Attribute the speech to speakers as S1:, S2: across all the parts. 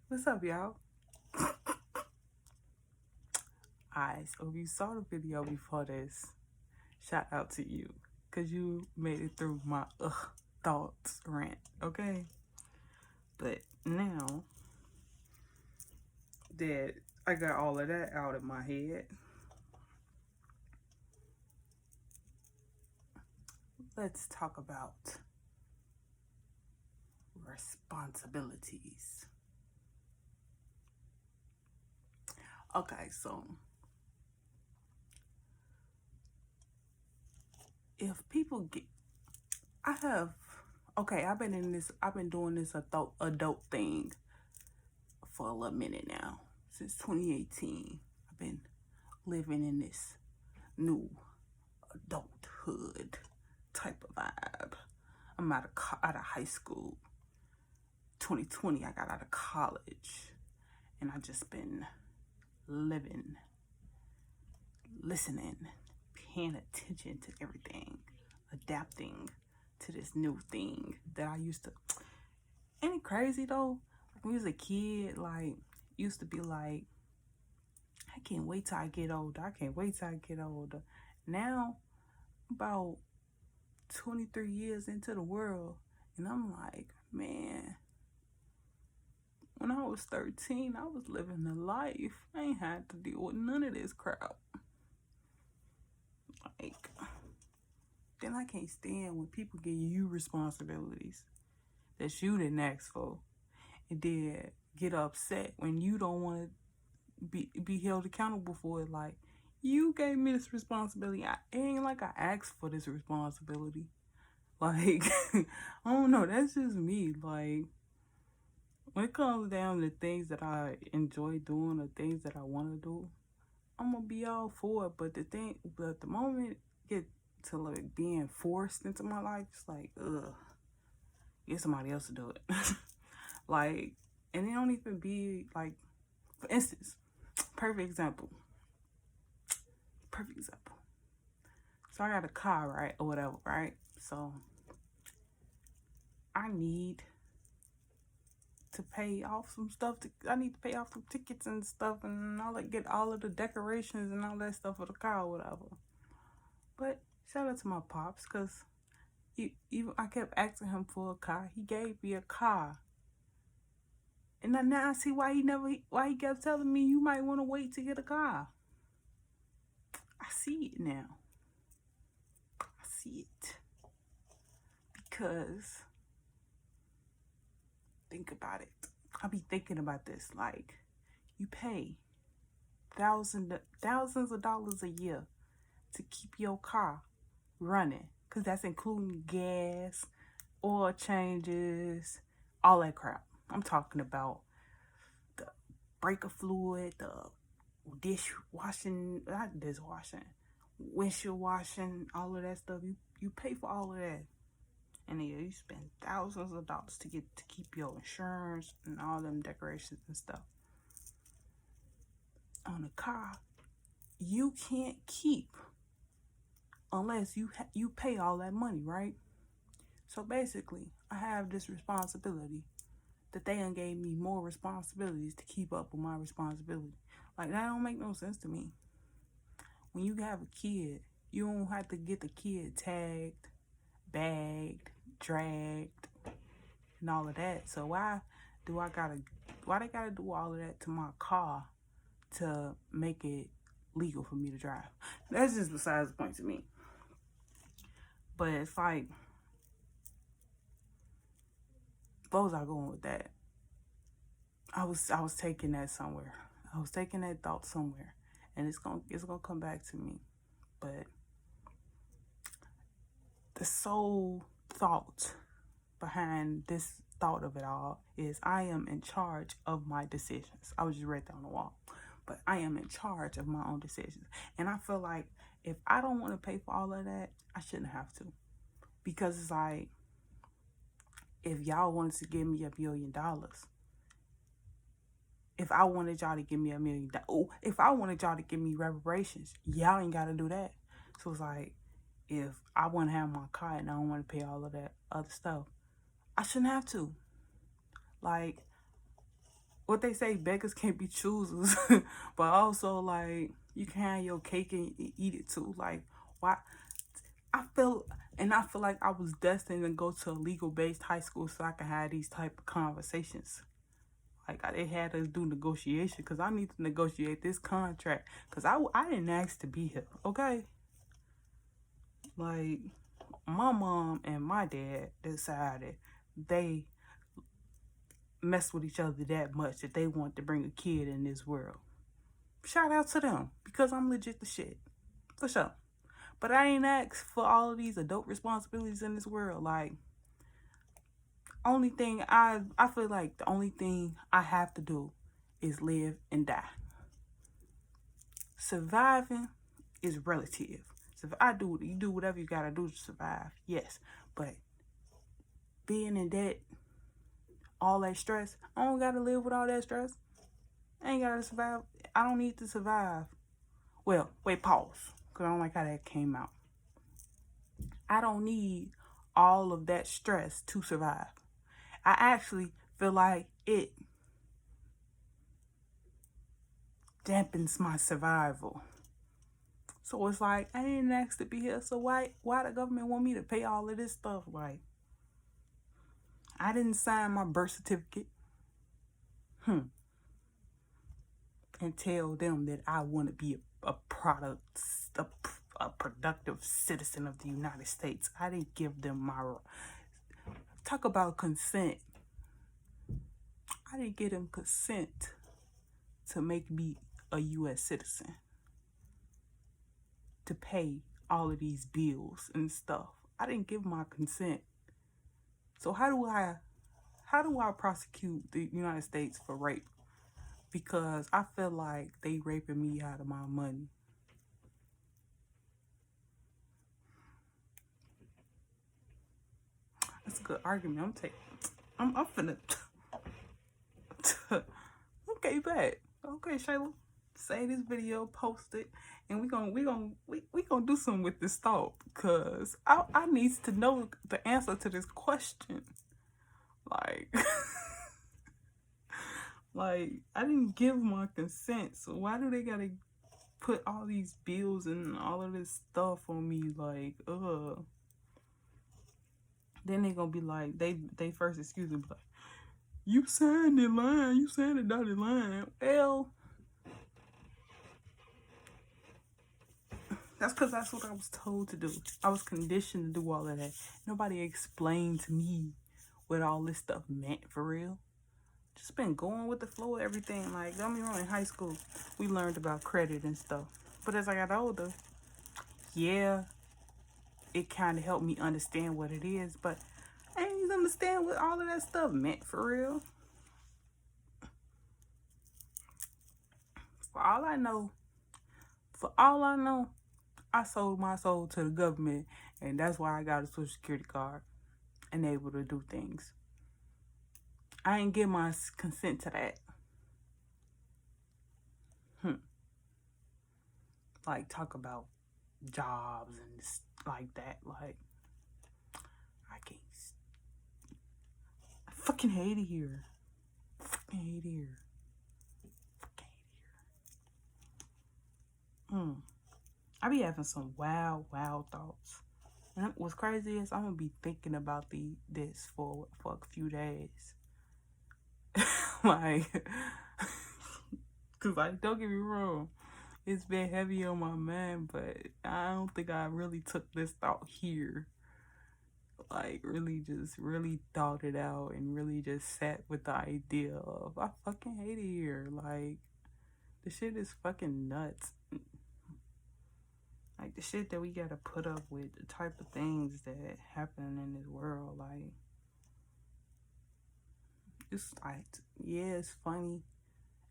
S1: What's up, y'all? Alright, so if you saw the video before this, shout out to you. Because you made it through my thoughts rant, okay? But now that I got all of that out of my head, let's talk about responsibilities. Okay, so if people get, I've been doing this adult thing for a little minute now. Since 2018, I've been living in this new adulthood type of vibe. I'm out of high school. 2020, I got out of college, and I just been living, listening, paying attention to everything, adapting to this new thing that I used to. Ain't it crazy though? Like when we was a kid, like used to be like, I can't wait till I get older. I can't wait till I get older. Now, about 23 years into the world, and I'm like, man, when I was 13, I was living the life. I ain't had to deal with none of this crap. Like, then I can't stand when people give you responsibilities that you didn't ask for, and then get upset when you don't want to be held accountable for it. Like, you gave me this responsibility. It ain't like I asked for this responsibility. Like, I don't know. That's just me. Like, when it comes down to things that I enjoy doing or things that I want to do, I'm gonna be all for it. But the moment get to like being forced into my life, it's like, get somebody else to do it. Like, and it don't even be like, for instance, perfect example. So I got a car, right, or whatever, right? So I need to pay off some stuff. I need to pay off some tickets and stuff, and I'll like get all of the decorations and all that stuff for the car or whatever. But shout out to my pops, cause even I kept asking him for a car. He gave me a car, and now I see why he kept telling me you might want to wait to get a car. I see it now. I see it because think about it. I be thinking about this. Like, you pay thousands of dollars a year to keep your car running, because that's including gas, oil changes, all that crap. I'm talking about the breaker fluid, the windshield washing, all of that stuff. You pay for all of that, and then you spend thousands of dollars to keep your insurance and all them decorations and stuff. On a car, you can't keep unless you pay all that money, right? So basically, I have this responsibility that they done gave me more responsibilities to keep up with my responsibility. Like, that don't make no sense to me. When you have a kid, you don't have to get the kid tagged, bagged, dragged, and all of that. So why they gotta do all of that to my car to make it legal for me to drive? That's just besides the point to me. But it's like, where was I going with that? I was taking that somewhere. I was taking that thought somewhere, and it's gonna come back to me. But the sole thought behind this thought of it all is I am in charge of my decisions. I was just right there on the wall, but I am in charge of my own decisions, and I feel like if I don't want to pay for all of that, I shouldn't have to, because it's like, if y'all wanted to give me $1 million, if I wanted y'all to give me $1 million, if I wanted y'all to give me reparations, y'all ain't got to do that. So it's like, if I want to have my car and I don't want to pay all of that other stuff, I shouldn't have to. Like, what they say, beggars can't be choosers. But also, like, you can have your cake and eat it too. Like, why? I feel like I was destined to go to a legal-based high school so I could have these type of conversations. Like, they had us do negotiation because I need to negotiate this contract because I didn't ask to be here, okay? Like, my mom and my dad decided they messed with each other that much that they want to bring a kid in this world. Shout out to them because I'm legit the shit. For sure. But I ain't asked for all of these adult responsibilities in this world. Like, only thing I feel like the only thing I have to do is live and die. Surviving is relative. So if you do whatever you gotta do to survive, yes. But being in debt, all that stress, I don't gotta live with all that stress. I ain't gotta survive. I don't need to survive. Well, wait, pause. Because I don't like how that came out. I don't need all of that stress to survive. I actually feel like it dampens my survival. So it's like, I didn't ask to be here. So why the government want me to pay all of this stuff? Like, I didn't sign my birth certificate. And tell them that I want to be a productive citizen of the United States. I didn't give them my... Talk about consent. I didn't get them consent to make me a U.S. citizen. To pay all of these bills and stuff. I didn't give my consent. So how do I prosecute the United States for rape? Because I feel like they raping me out of my money. That's a good argument. I'm finna. Okay, bet. Okay, Shayla, save this video, post it, and we gonna do something with this thought because I need to know the answer to this question. Like, like I didn't give my consent, so why do they gotta put all these bills and all of this stuff on me? Like, Then they gonna be like, they first excuse me, like, you signed the line, you signed the dotted line. Well, that's because that's what I was told to do. I was conditioned to do all of that. Nobody explained to me what all this stuff meant for real. Just been going with the flow of everything. Like, don't be wrong, in high school, we learned about credit and stuff. But as I got older, yeah, it kind of helped me understand what it is. But I didn't even understand what all of that stuff meant for real. For all I know, I sold my soul to the government, and that's why I got a Social Security card and able to do things. I ain't get my consent to that. Like, talk about jobs and like that. Like, I can't. I fucking hate it here. I be having some wild thoughts. And what's crazy is I'm gonna be thinking about this for a few days. Like, cause like, don't get me wrong, it's been heavy on my mind, but I don't think I really took this thought here. Like, really thought it out and really just sat with the idea of, I fucking hate it here. Like, the shit is fucking nuts. Like, the shit that we gotta put up with, the type of things that happen in this world, like, it's like, yeah, it's funny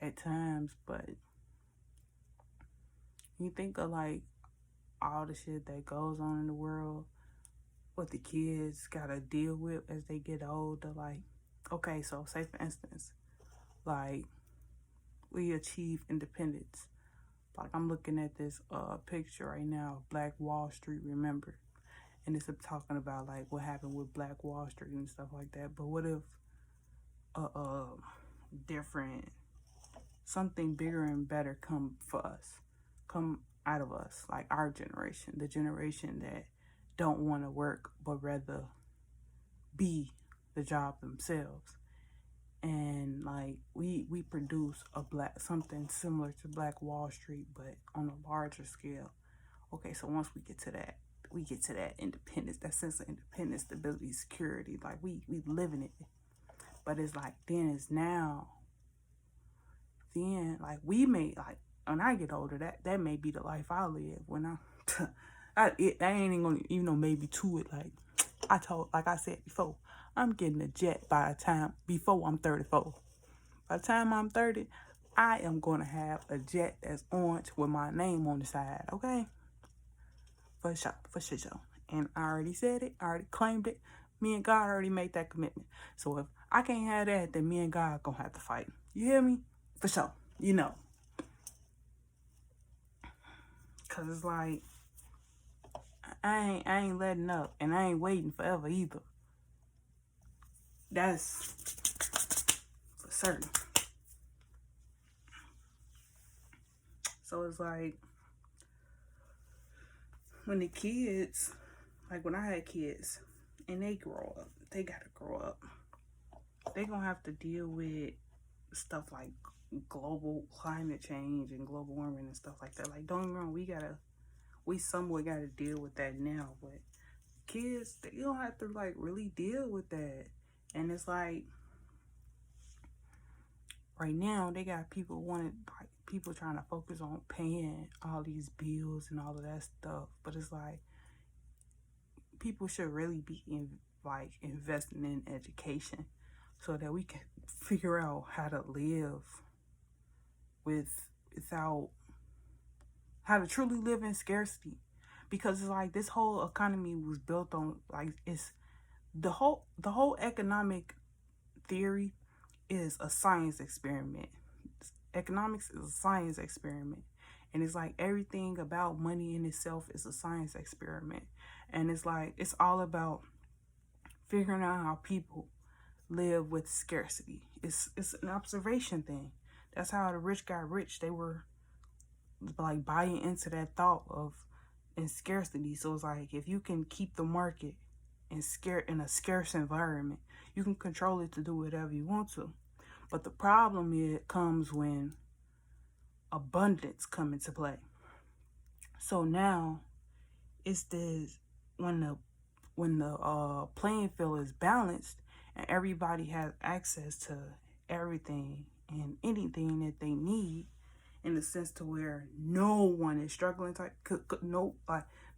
S1: at times, but you think of like all the shit that goes on in the world, what the kids gotta deal with as they get older. Like, okay, so say for instance, like, we achieve independence. Like, I'm looking at this picture right now, Black Wall Street, remember? And it's talking about like what happened with Black Wall Street and stuff like that. But what if different, something bigger and better come for us, come out of us, like our generation, the generation that don't want to work but rather be the job themselves. And like we produce something similar to Black Wall Street, but on a larger scale. Okay, so once we get to that independence, that sense of independence, stability, security, like we live in it. But it's like then like we may, like when I get older, that may be the life I live when I ain't even gonna even maybe to it. Like I said before, I'm getting a jet by the time before I'm 34. By the time I'm 30, I am gonna have a jet that's orange with my name on the side. Okay, for sure. And I already said it. I already claimed it. Me and God already made that commitment. So if I can't have that, then me and God gonna have to fight. You hear me? For sure. You know. Cause it's like I ain't letting up, and I ain't waiting forever either. That's for certain. So it's like when the kids, like when I had kids, and they grow up, they gotta grow up. They gonna have to deal with stuff like global climate change and global warming and stuff like that. Like, don't get me wrong, we somewhat gotta deal with that now, but kids, they don't have to like really deal with that. And it's like right now they got people trying to focus on paying all these bills and all of that stuff, but it's like people should really be investing in education so that we can figure out how to live without how to truly live in scarcity. Because it's like this whole economy was built on like it's the whole economic theory is a science experiment. Economics is a science experiment. And it's like everything about money in itself is a science experiment. And it's like it's all about figuring out how people live with scarcity. It's an observation thing. That's how the rich got rich. They were like buying into that thought of in scarcity. So it's like if you can keep the market in a scarce environment, you can control it to do whatever you want to. But the problem comes when abundance come into play. So now it's this when the playing field is balanced and everybody has access to everything and anything that they need, in the sense to where no one is struggling.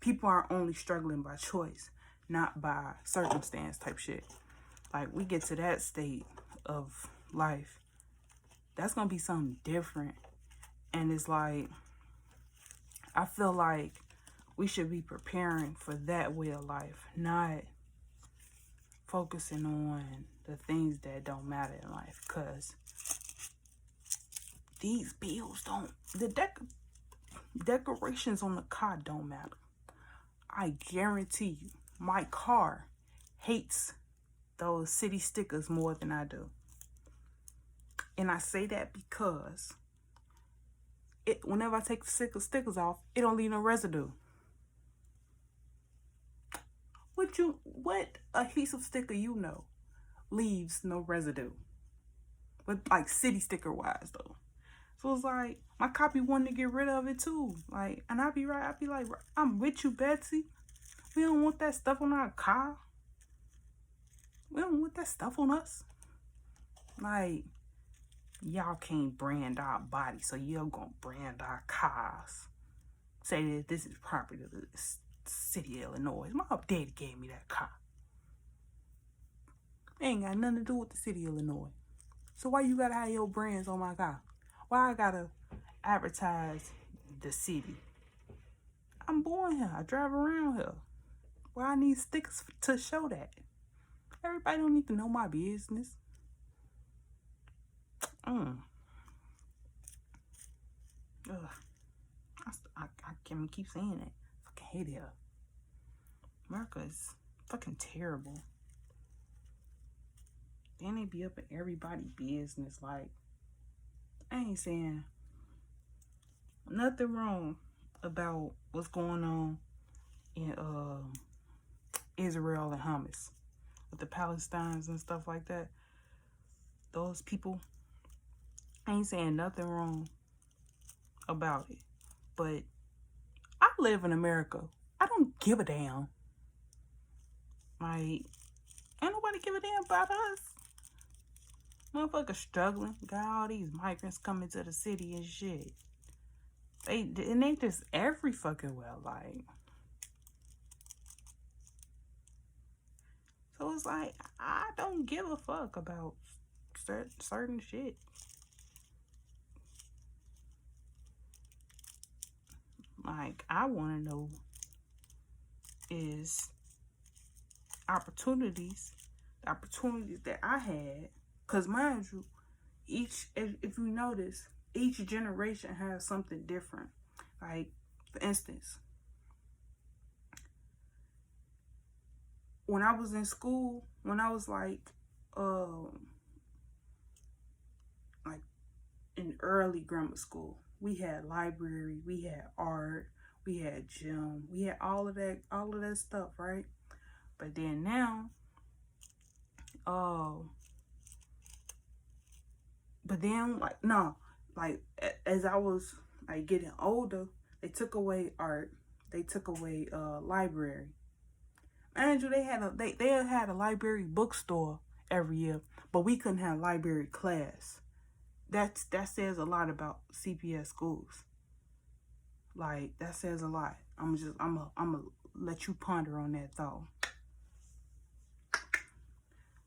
S1: People are only struggling by choice, not by circumstance type shit. Like we get to that state of life, that's gonna be something different. And it's like I feel like we should be preparing for that way of life, not focusing on the things that don't matter in life. Because these bills decorations on the car don't matter. I guarantee you, my car hates those city stickers more than I do. And I say that because whenever I take the stickers off, it don't leave no residue. What adhesive sticker leaves no residue? But like city sticker wise though. So it's like my copy wanted to get rid of it too. Like, and I'd be like, I'm with you, Betsy. We don't want that stuff on our car. We don't want that stuff on us. Like, y'all can't brand our body, so you're gonna brand our cars. Say that this is property of the city of Illinois. My daddy gave me that car. It ain't got nothing to do with the city of Illinois. So why you gotta have your brands on my car? Why I gotta advertise the city? I'm born here. I drive around here. Why I need stickers to show that? Everybody don't need to know my business. Ugh. I can't keep saying that. I fucking hate it. America is fucking terrible. Then they be up in everybody's business. Like, I ain't saying nothing wrong about what's going on in Israel and Hamas with the Palestinians and stuff like that. Those people, I ain't saying nothing wrong about it. But I live in America. I don't give a damn. Like, ain't nobody give a damn about us. Motherfuckers struggling. Got all these migrants coming to the city and shit. They just every fucking well, like. So it's like, I don't give a fuck about certain shit. Like, I want to know is opportunities that I had. Because mind you, if you notice, each generation has something different. Like, for instance, when I was in school, when I was like in early grammar school, we had library, we had art, we had gym, we had all of that stuff, right? But then now, as I was like getting older, they took away art, they took away library. And they had a library bookstore every year, but we couldn't have library class. That says a lot about CPS schools. Like, that says a lot. I'm gonna let you ponder on that though.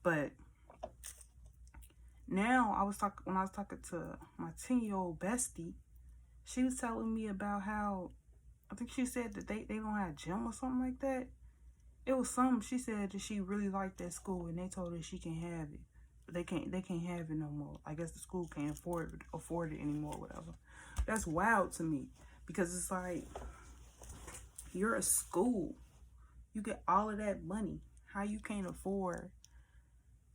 S1: But now when I was talking to my 10-year-old bestie, she was telling me about how, I think she said that they don't have gym or something like that. It was something, she said that she really liked that school and they told her she can have it. They can't have it no more. I guess the school can't afford it anymore, whatever. That's wild to me, because it's like, you're a school. You get all of that money. How you can't afford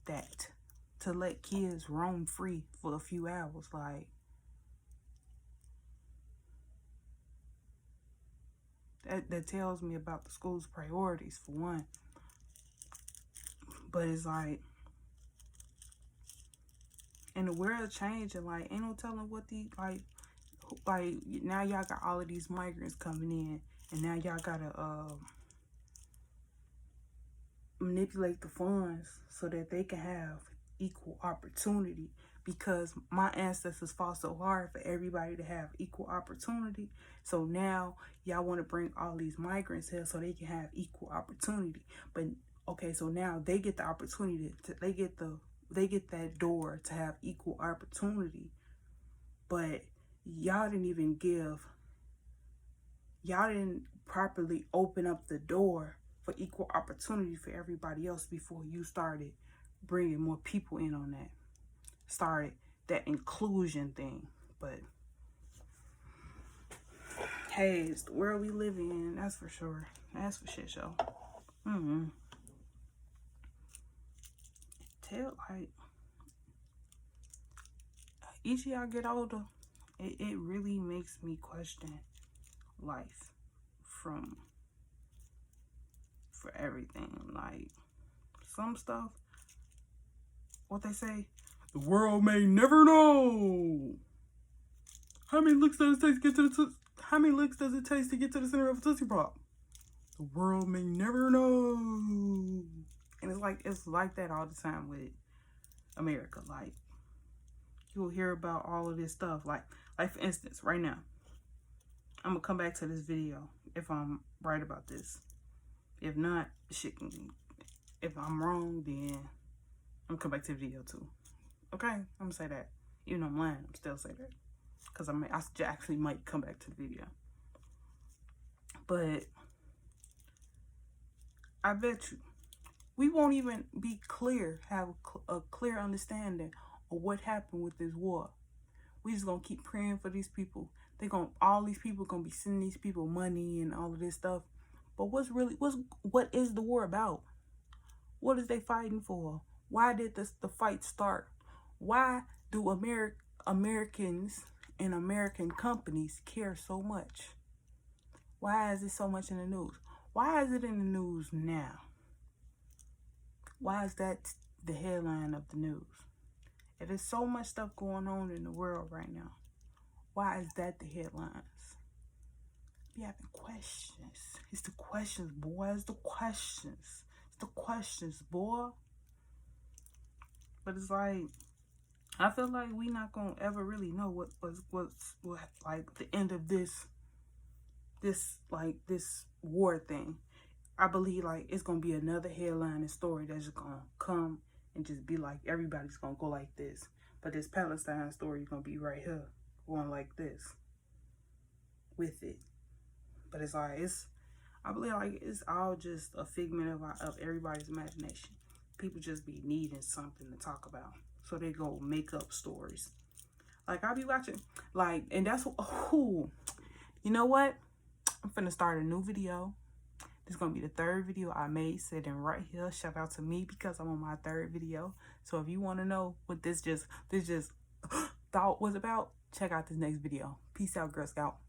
S1: that to let kids roam free for a few hours? Like, that tells me about the school's priorities, for one. But it's like, and the world changing, like, ain't no telling what like now y'all got all of these migrants coming in, and now y'all gotta manipulate the funds so that they can have equal opportunity, because my ancestors fought so hard for everybody to have equal opportunity. So now y'all want to bring all these migrants here so they can have equal opportunity. But okay, so now they get the opportunity they get that door to have equal opportunity. But y'all didn't properly open up the door for equal opportunity for everybody else before you started bringing more people in on that. Started that inclusion thing. But hey, it's the world we live in, that's for sure. That's for shit show. Like, each of y'all get older, it really makes me question life for everything. Like, some stuff, what they say, the world may never know. How many licks does it take to get to the center of a Tootsie Pop? The world may never know. And it's like that all the time with America. Like, you'll hear about all of this stuff. Like for instance, right now, I'm gonna come back to this video if I'm right about this. If not, if I'm wrong, then I'm gonna come back to the video too. Okay, I'm gonna say that. Even though I'm lying, I'm still say that, because I actually might come back to the video. But I bet you we won't even have a clear understanding of what happened with this war. We just gonna keep praying for these people. All these people gonna be sending these people money and all of this stuff. But what is the war about? What is they fighting for? Why did the fight start? Why do Americans and American companies care so much? Why is it so much in the news? Why is it in the news now? Why is that the headline of the news? If there's so much stuff going on in the world right now, why is that the headlines? Be having questions. It's the questions, boy. It's the questions. It's the questions, boy. But it's like, I feel like we not gonna ever really know what like the end of this war thing. I believe like it's gonna be another headline and story that's just gonna come and just be like everybody's gonna go like this. But this Palestine story is gonna be right here, going like this with it. But it's like I believe like it's all just a figment of everybody's imagination. People just be needing something to talk about, so they go make up stories. Like I'll be watching, like, and that's you know what? I'm finna start a new video. This is gonna be the third video I made, sitting right here. Shout out to me because I'm on my third video. So if you want to know what this just thought was about, check out this next video. Peace out, Girl Scout.